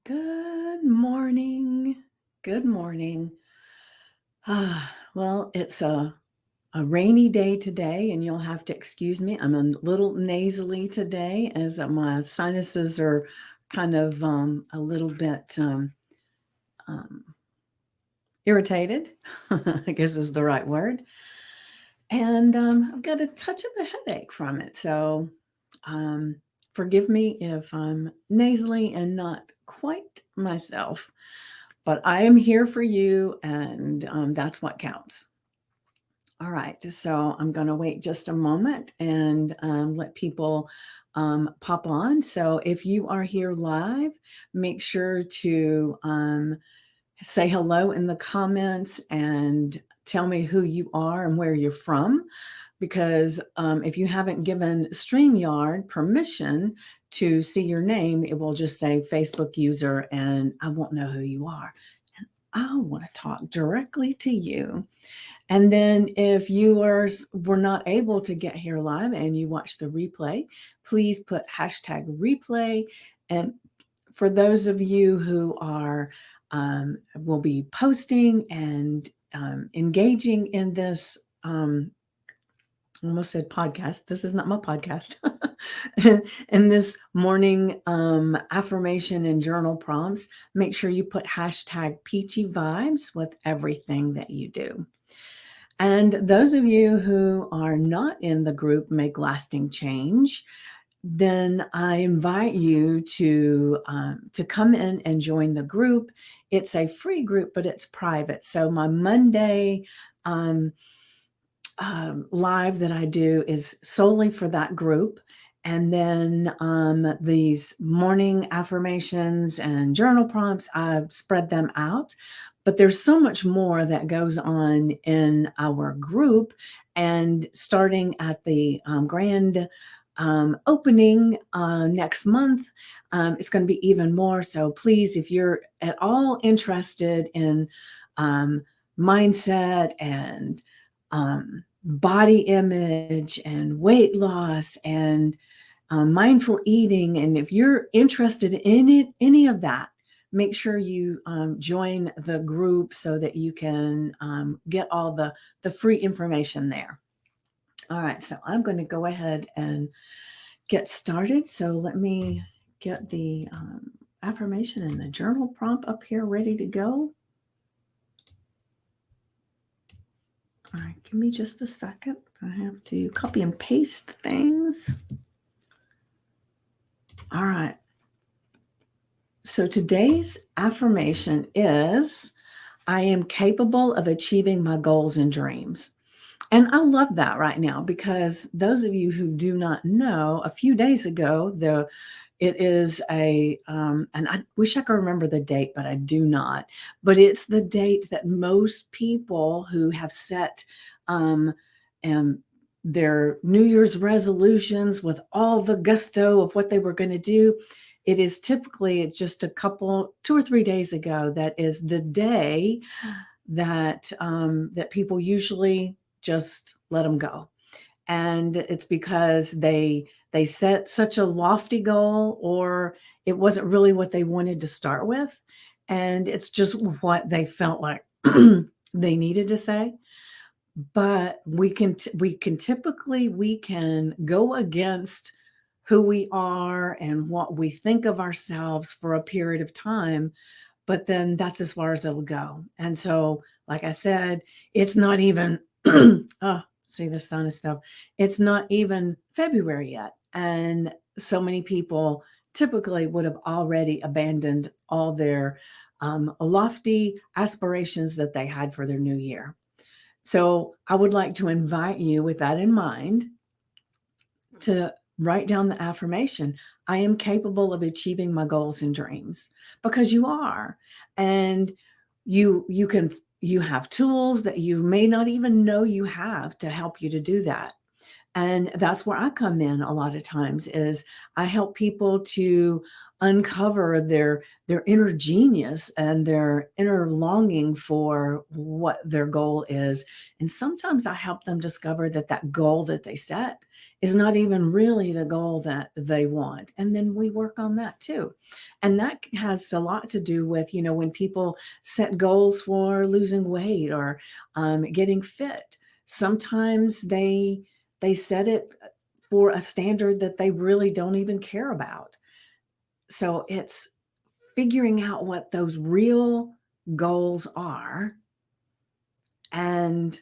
Good morning. Good morning. Well, it's a rainy day today, and you'll have to excuse me. I'm a little nasally today as my sinuses are kind of a little bit um, irritated, I guess is the right word. And I've got a touch of a headache from it. So um, forgive me if I'm nasally and not quite myself. But I am here for you, and that's what counts. All right, so I'm going to wait just a moment and let people pop on. So if you are here live, make sure to say hello in the comments and tell me who you are and where you're from. Because if you haven't given StreamYard permission to see your name, it will just say Facebook user and I won't know who you are. And I want to talk directly to you. And then if you were not able to get here live and you watch the replay, please put hashtag replay. And for those of you who are will be posting and engaging in this I almost said podcast. This is not my podcast. In this morning affirmation and journal prompts, make sure you put hashtag peachy vibes with everything that you do. And those of you who are not in the group Make Lasting Change, then I invite you to come in and join the group. It's a free group, but it's private. So my Monday live that I do is solely for that group. And then these morning affirmations and journal prompts, I spread them out. But there's so much more that goes on in our group. And starting at the grand opening next month, it's going to be even more. So please, if you're at all interested in mindset and body image and weight loss and mindful eating, and if you're interested in any of that, make sure you join the group so that you can get all the free information there. All right, so I'm going to go ahead and get started. So let me get the affirmation and the journal prompt up here ready to go. All right, give me just a second. I have to copy and paste things. All right. So today's affirmation is I am capable of achieving my goals and dreams. And I love that right now because those of you who do not know, a few days ago, it is and I wish I could remember the date, but I do not. But it's the date that most people who have set um, their New Year's resolutions with all the gusto of what they were going to do. It is typically just 2 or 3 days ago. That is the day that that people usually just let them go. And it's because they set such a lofty goal, or it wasn't really what they wanted to start with, and it's just what they felt like they needed to say. But we can go against who we are and what we think of ourselves for a period of time, but then that's as far as it'll go. And so, like I said, it's not even oh, see the sun and stuff. It's not even February yet. And so many people typically would have already abandoned all their lofty aspirations that they had for their new year. So I would like to invite you, with that in mind, to write down the affirmation. I am capable of achieving my goals and dreams, because you are. And you have tools that you may not even know you have to help you to do that. And that's where I come in a lot of times. Is I help people to uncover their inner genius and their inner longing for what their goal is. And sometimes I help them discover that that goal that they set is not even really the goal that they want. And then we work on that too. And that has a lot to do with, when people set goals for losing weight or getting fit, sometimes they set it for a standard that they really don't even care about. So it's figuring out what those real goals are and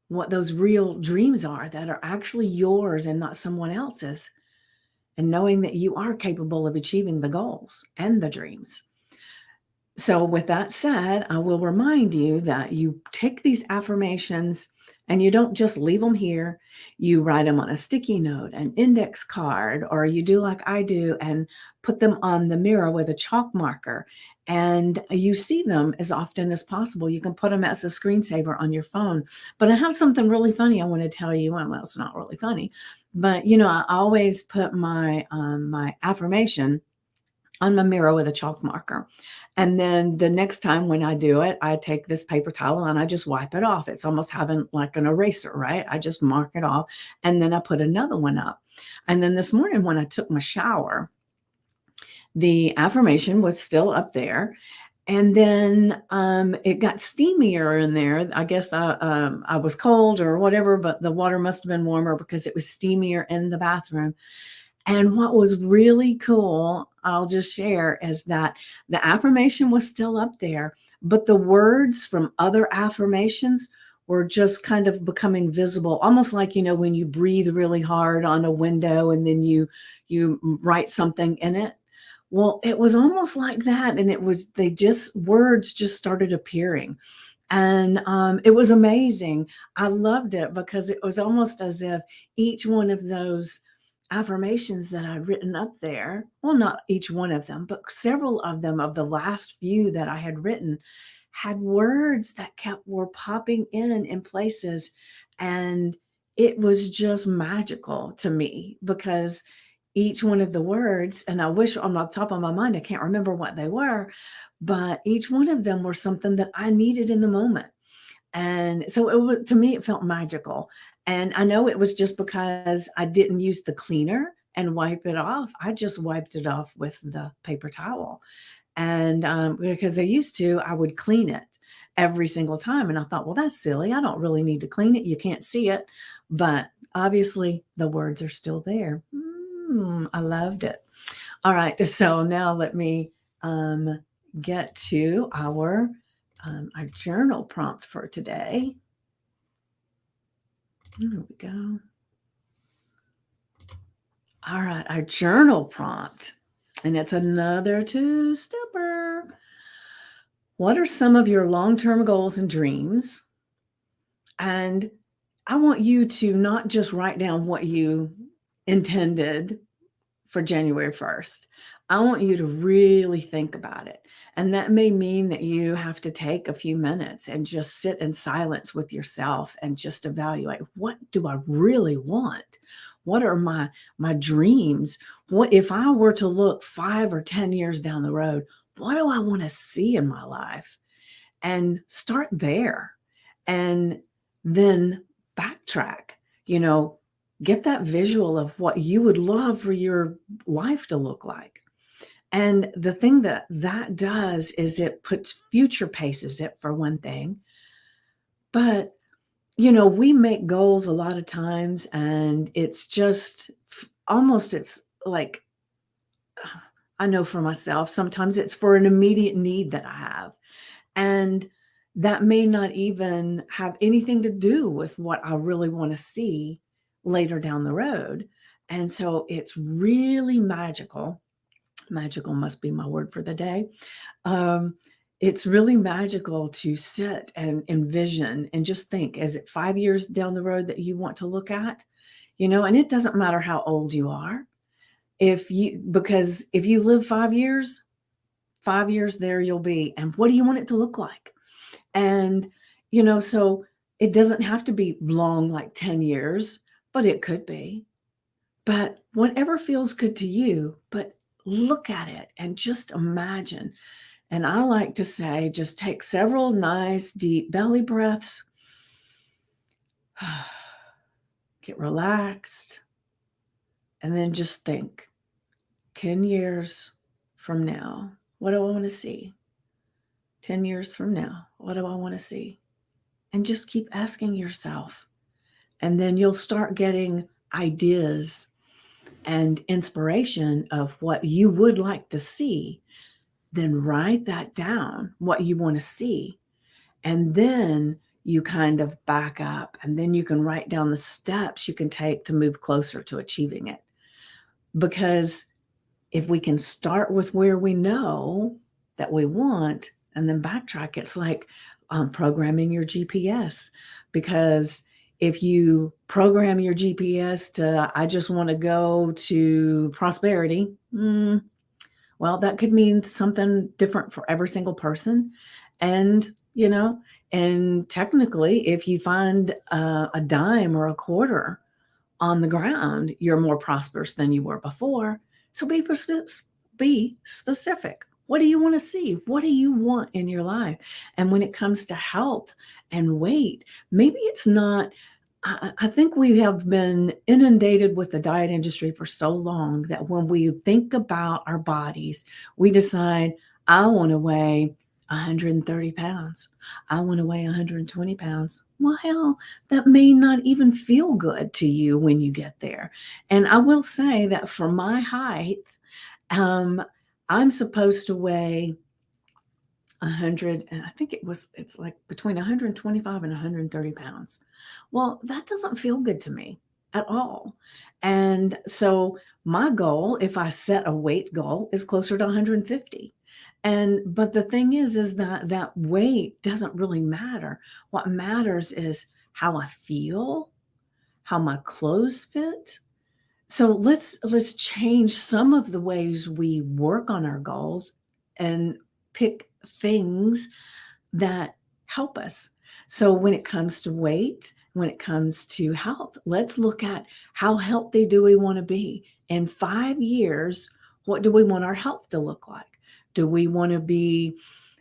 what those real dreams are that are actually yours and not someone else's, and knowing that you are capable of achieving the goals and the dreams. So, with that said, I will remind you that you take these affirmations and you don't just leave them here. You write them on a sticky note, an index card, or you do like I do and put them on the mirror with a chalk marker. And you see them as often as possible. You can put them as a screensaver on your phone. But I have something really funny I want to tell you. Well, it's not really funny, but I always put my affirmation on my mirror with a chalk marker. And then the next time when I do it, I take this paper towel and I just wipe it off. It's almost having like an eraser, right? I just mark it off and then I put another one up. And then this morning when I took my shower, the affirmation was still up there. And then it got steamier in there. I guess I was cold or whatever, but the water must have been warmer because it was steamier in the bathroom. And what was really cool, I'll just share, is that the affirmation was still up there, but the words from other affirmations were just kind of becoming visible, almost like, when you breathe really hard on a window and then you write something in it. Well, it was almost like that. And words just started appearing. And it was amazing. I loved it because it was almost as if each one of those affirmations that I'd written up there, well, not each one of them, but several of them of the last few that I had written had words that were popping in places. And it was just magical to me because each one of the words, and I wish on the top of my mind, I can't remember what they were, but each one of them were something that I needed in the moment. And so to me, it felt magical. And I know it was just because I didn't use the cleaner and wipe it off. I just wiped it off with the paper towel. And because I would clean it every single time. And I thought, well, that's silly. I don't really need to clean it. You can't see it. But obviously, the words are still there. I loved it. All right. So now let me get to our journal prompt for today. There we go. All right, our journal prompt, and it's another two-stepper. What are some of your long-term goals and dreams? And I want you to not just write down what you intended for January 1st. I want you to really think about it. And that may mean that you have to take a few minutes and just sit in silence with yourself and just evaluate, what do I really want? What are my dreams? What if I were to look 5 or 10 years down the road, what do I want to see in my life? And start there. And then backtrack, get that visual of what you would love for your life to look like. And the thing that does is it paces it for one thing. But, we make goals a lot of times and it's just it's like, I know for myself, sometimes it's for an immediate need that I have. And that may not even have anything to do with what I really want to see later down the road. And so it's really magical. Magical must be my word for the day. It's really magical to sit and envision and just think, is it 5 years down the road that you want to look at? And it doesn't matter how old you are. Because if you live 5 years, 5 years there you'll be. And what do you want it to look like? And, so it doesn't have to be long, like 10 years, but it could be. But whatever feels good to you, but look at it and just imagine. And I like to say, just take several nice deep belly breaths, get relaxed, and then just think 10 years from now, what do I want to see? 10 years from now, what do I want to see? And just keep asking yourself. And then you'll start getting ideas and inspiration of what you would like to see. Then write that down, what you want to see. And then you kind of back up, and then you can write down the steps you can take to move closer to achieving it. Because if we can start with where we know that we want and then backtrack, it's like programming your GPS. Because if you program your GPS to, I just want to go to prosperity, well, that could mean something different for every single person. And, and technically, if you find a dime or a quarter on the ground, you're more prosperous than you were before. So be specific. What do you want to see? What do you want in your life? And when it comes to health and weight, maybe it's not. I think we have been inundated with the diet industry for so long that when we think about our bodies, we decide, I want to weigh 130 pounds. I want to weigh 120 pounds. Well, hell, that may not even feel good to you when you get there. And I will say that for my height, I'm supposed to weigh 100, and I think it's like between 125 and 130 pounds. Well, that doesn't feel good to me at all. And so my goal, if I set a weight goal, is closer to 150. But the thing is that weight doesn't really matter. What matters is how I feel, how my clothes fit. So let's change some of the ways we work on our goals and pick things that help us. So when it comes to weight, when it comes to health, let's look at how healthy do we want to be? In 5 years, what do we want our health to look like? Do we want to be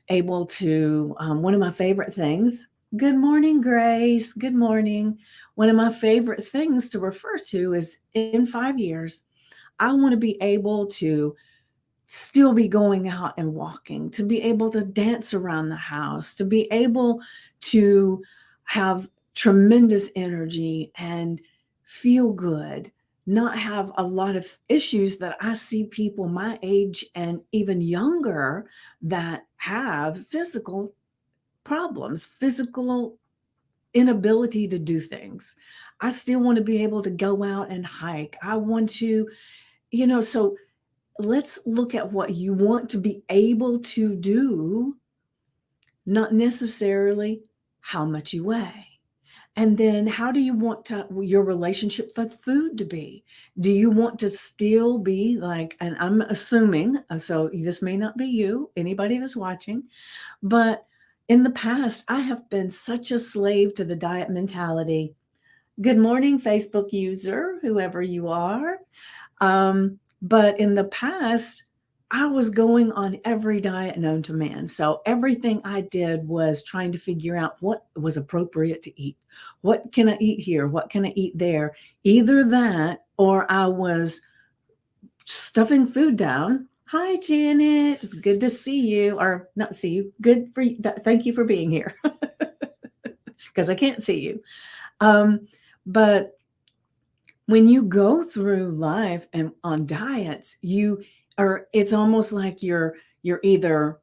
able to, one of my favorite things, good morning, Grace, good morning. One of my favorite things to refer to is in 5 years, I want to be able to still be going out and walking, to be able to dance around the house, to be able to have tremendous energy and feel good, not have a lot of issues that I see people my age and even younger that have physical problems, physical inability to do things. I still want to be able to go out and hike. I want to, so let's look at what you want to be able to do, not necessarily how much you weigh. And then how do you want your relationship with food to be? Do you want to still be like, and I'm assuming, so this may not be you, anybody that's watching, but in the past, I have been such a slave to the diet mentality. Good morning, Facebook user, whoever you are. But in the past, I was going on every diet known to man. So everything I did was trying to figure out what was appropriate to eat. What can I eat here? What can I eat there? Either that or I was stuffing food down. Hi, Janet. It's good to see you, or not see you. Good for you. Thank you for being here because I can't see you. But when you go through life and on diets, it's almost like you're either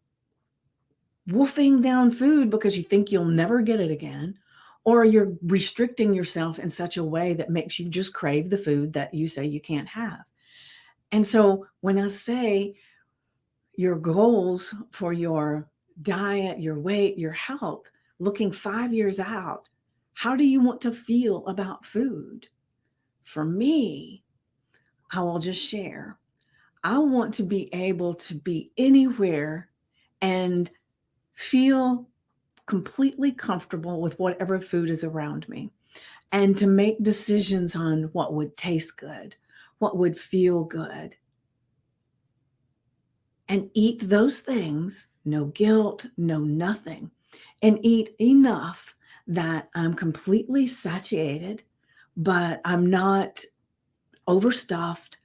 wolfing down food because you think you'll never get it again, or you're restricting yourself in such a way that makes you just crave the food that you say you can't have. And so when I say your goals for your diet, your weight, your health, looking 5 years out, how do you want to feel about food? For me, I will just share. I want to be able to be anywhere and feel completely comfortable with whatever food is around me, and to make decisions on what would taste good, what would feel good. and eat those things, no guilt, no nothing, and eat enough that I'm completely satiated, but I'm not overstuffed.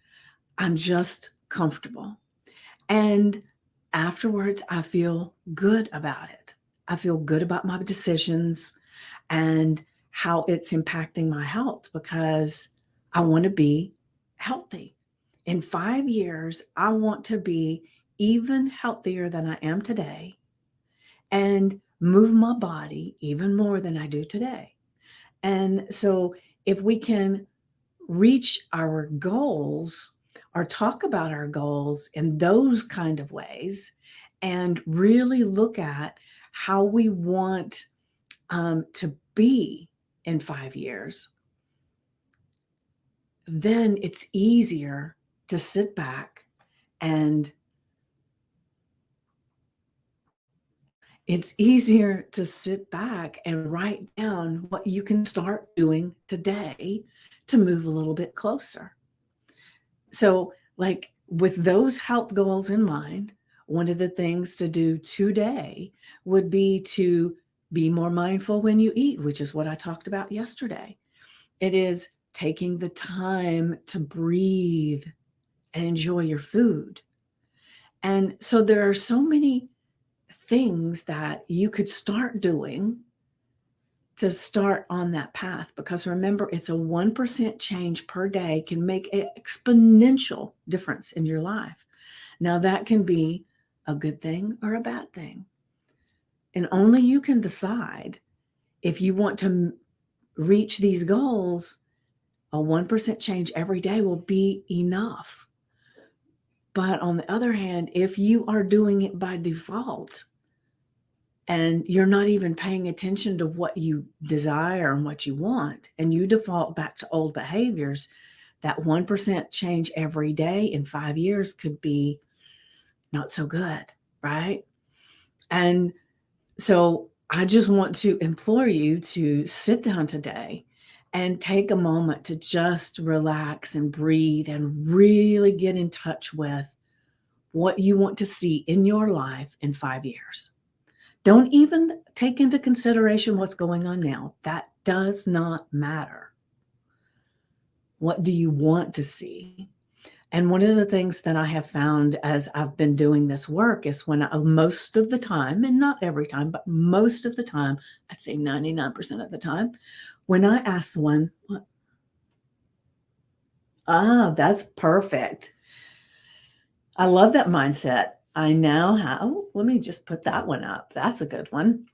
I'm just comfortable. And afterwards, I feel good about it. I feel good about my decisions and how it's impacting my health because I want to be healthy. In 5 years, I want to be even healthier than I am today and move my body even more than I do today. And so, if we can reach our goals or talk about our goals in those kind of ways and really look at how we want to be in 5 years, then it's easier to sit back and write down what you can start doing today to move a little bit closer. So, like with those health goals in mind, one of the things to do today would be to be more mindful when you eat, which is what I talked about yesterday. It is taking the time to breathe and enjoy your food. And so there are so many things that you could start doing to start on that path, because remember, it's a 1% change per day can make an exponential difference in your life. Now, that can be a good thing or a bad thing. And only you can decide if you want to reach these goals. A 1% change every day will be enough. But on the other hand, if you are doing it by default, and you're not even paying attention to what you desire and what you want, and you default back to old behaviors, that 1% change every day in 5 years could be not so good, right? And so I just want to implore you to sit down today and take a moment to just relax and breathe and really get in touch with what you want to see in your life in 5 years. Don't even take into consideration what's going on now. That does not matter. What do you want to see? And one of the things that I have found as I've been doing this work is most of the time, and not every time, but most of the time, I'd say 99% of the time, when I ask one, that's perfect. I love that mindset. I now have, let me just put that one up. That's a good one.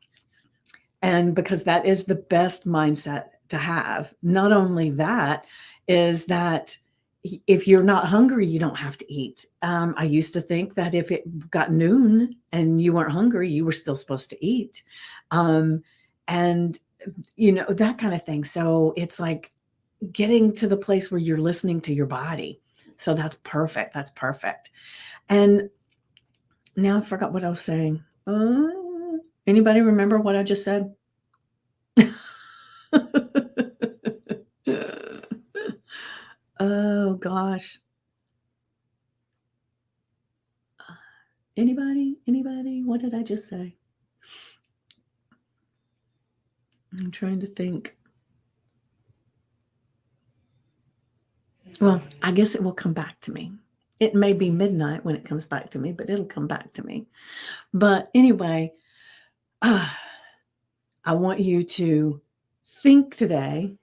And because that is the best mindset to have. Not only that, is that if you're not hungry, you don't have to eat. I used to think that if it got noon and you weren't hungry, you were still supposed to eat. And, that kind of thing. So it's like getting to the place where you're listening to your body. So that's perfect. That's perfect. And now I forgot what I was saying. Anybody remember what I just said? Oh gosh. Anybody? Anybody? What did I just say? I'm trying to think. Well, I guess it will come back to me. It may be midnight when it comes back to me, but it'll come back to me. But anyway, I want you to think today,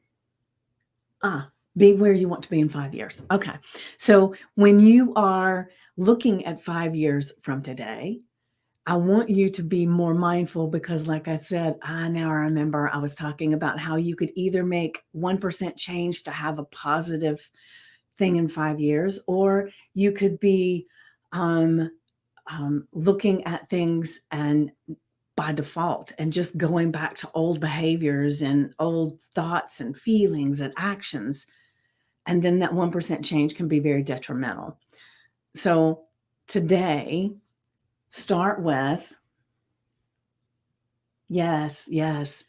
be where you want to be in 5 years. Okay. So when you are looking at 5 years from today, I want you to be more mindful because, like I said, I now remember I was talking about how you could either make 1% change to have a positive thing in 5 years, or you could be looking at things and by default and just going back to old behaviors and old thoughts and feelings and actions. And then that 1% change can be very detrimental. So today, start with, yes,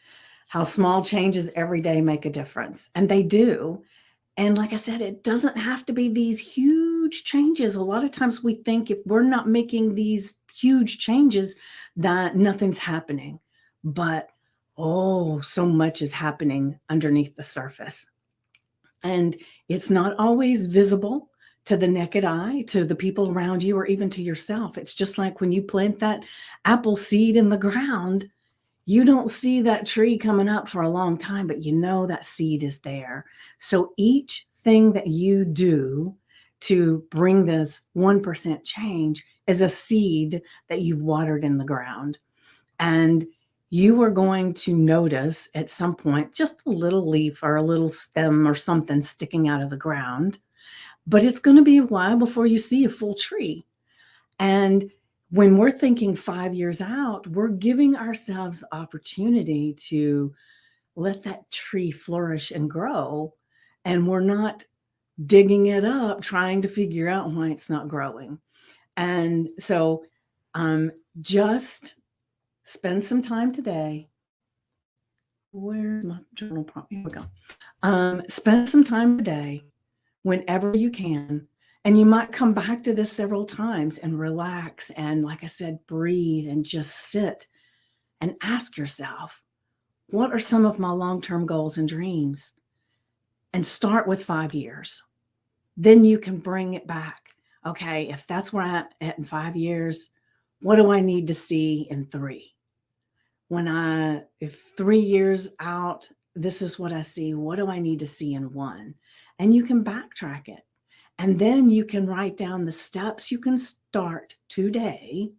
how small changes every day make a difference. And they do. And like I said, it doesn't have to be these huge huge changes. A lot of times we think if we're not making these huge changes, that nothing's happening. But oh, so much is happening underneath the surface. And it's not always visible to the naked eye, to the people around you, or even to yourself. It's just like when you plant that apple seed in the ground, you don't see that tree coming up for a long time, but you know that seed is there. So each thing that you do to bring this 1% change is a seed that you've watered in the ground. And you are going to notice at some point just a little leaf or a little stem or something sticking out of the ground, but it's going to be a while before you see a full tree. And when we're thinking 5 years out, we're giving ourselves the opportunity to let that tree flourish and grow. And we're not digging it up, trying to figure out why it's not growing. And so just spend some time today. Where's my journal prompt? Here we go. Spend some time today whenever you can. And you might come back to this several times and relax. And like I said, breathe and just sit and ask yourself, what are some of my long-term goals and dreams? And start with 5 years. Then you can bring it back. Okay, if that's where I'm at in 5 years, what do I need to see in 3? If 3 years out, this is what I see, what do I need to see in 1? And you can backtrack it. And then you can write down the steps you can start today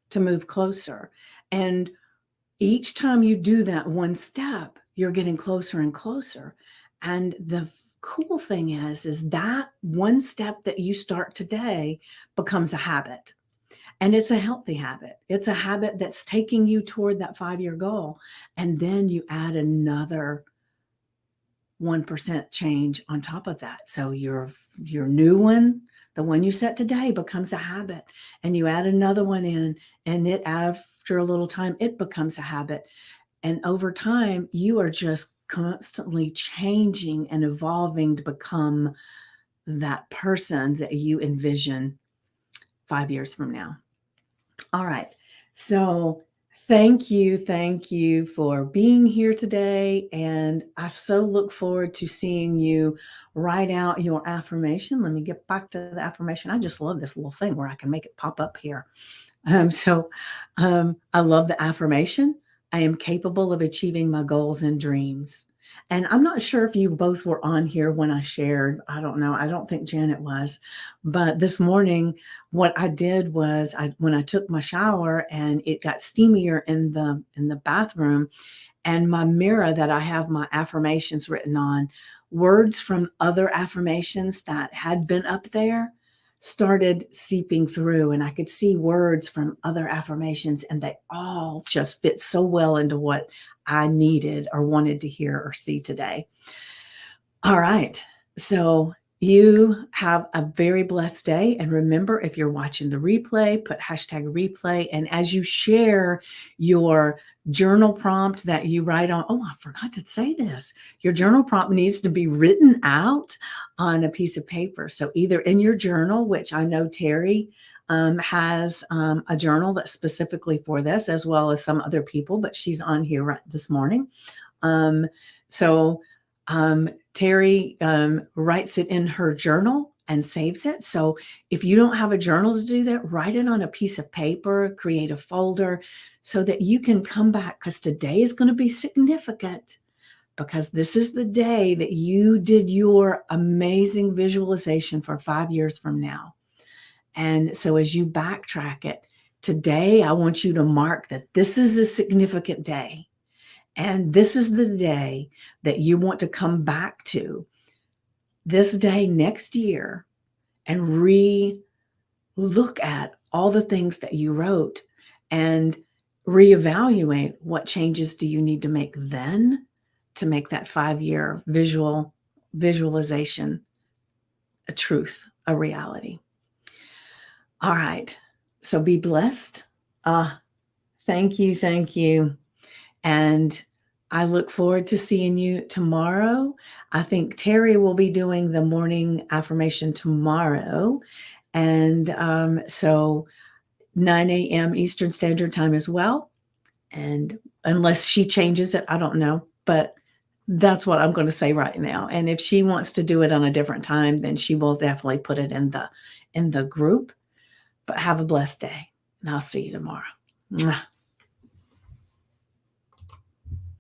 to move closer. And each time you do that one step, you're getting closer and closer. And the cool thing is that one step that you start today becomes a habit. And it's a healthy habit. It's a habit that's taking you toward that 5-year goal. And then you add another 1% change on top of that. So your new one, the one you set today, becomes a habit. And you add another one in, and after a little time, it becomes a habit. And over time, you are just constantly changing and evolving to become that person that you envision 5 years from now. All right. So thank you for being here today. And I so look forward to seeing you write out your affirmation. Let me get back to the affirmation. I just love this little thing where I can make it pop up here. I love the affirmation. I am capable of achieving my goals and dreams. And I'm not sure if you both were on here when I shared. I don't know. I don't think Janet was. But this morning, what I did was when I took my shower and it got steamier in the bathroom, and my mirror that I have my affirmations written on, words from other affirmations that had been up there started seeping through, and I could see words from other affirmations, and they all just fit so well into what I needed or wanted to hear or see today. All right. So you have a very blessed day. And remember, if you're watching the replay, put #replay. And as you share your journal prompt that you write on, oh, I forgot to say this. Your journal prompt needs to be written out on a piece of paper. So either in your journal, which I know Terry has a journal that's specifically for this, as well as some other people, but she's on here right this morning. So Terry writes it in her journal and saves it. So if you don't have a journal to do that, write it on a piece of paper, create a folder so that you can come back, because today is going to be significant, because this is the day that you did your amazing visualization for 5 years from now. And so as you backtrack it, today I want you to mark that this is a significant day. And this is the day that you want to come back to this day next year and look at all the things that you wrote and reevaluate what changes do you need to make then to make that 5-year visualization a truth, a reality. All right. So be blessed. Thank you. And I look forward to seeing you tomorrow. I think Terry will be doing the morning affirmation tomorrow. And so 9 a.m. Eastern Standard Time as well. And unless she changes it, I don't know. But that's what I'm going to say right now. And if she wants to do it on a different time, then she will definitely put it in the group. But have a blessed day. And I'll see you tomorrow. Mwah.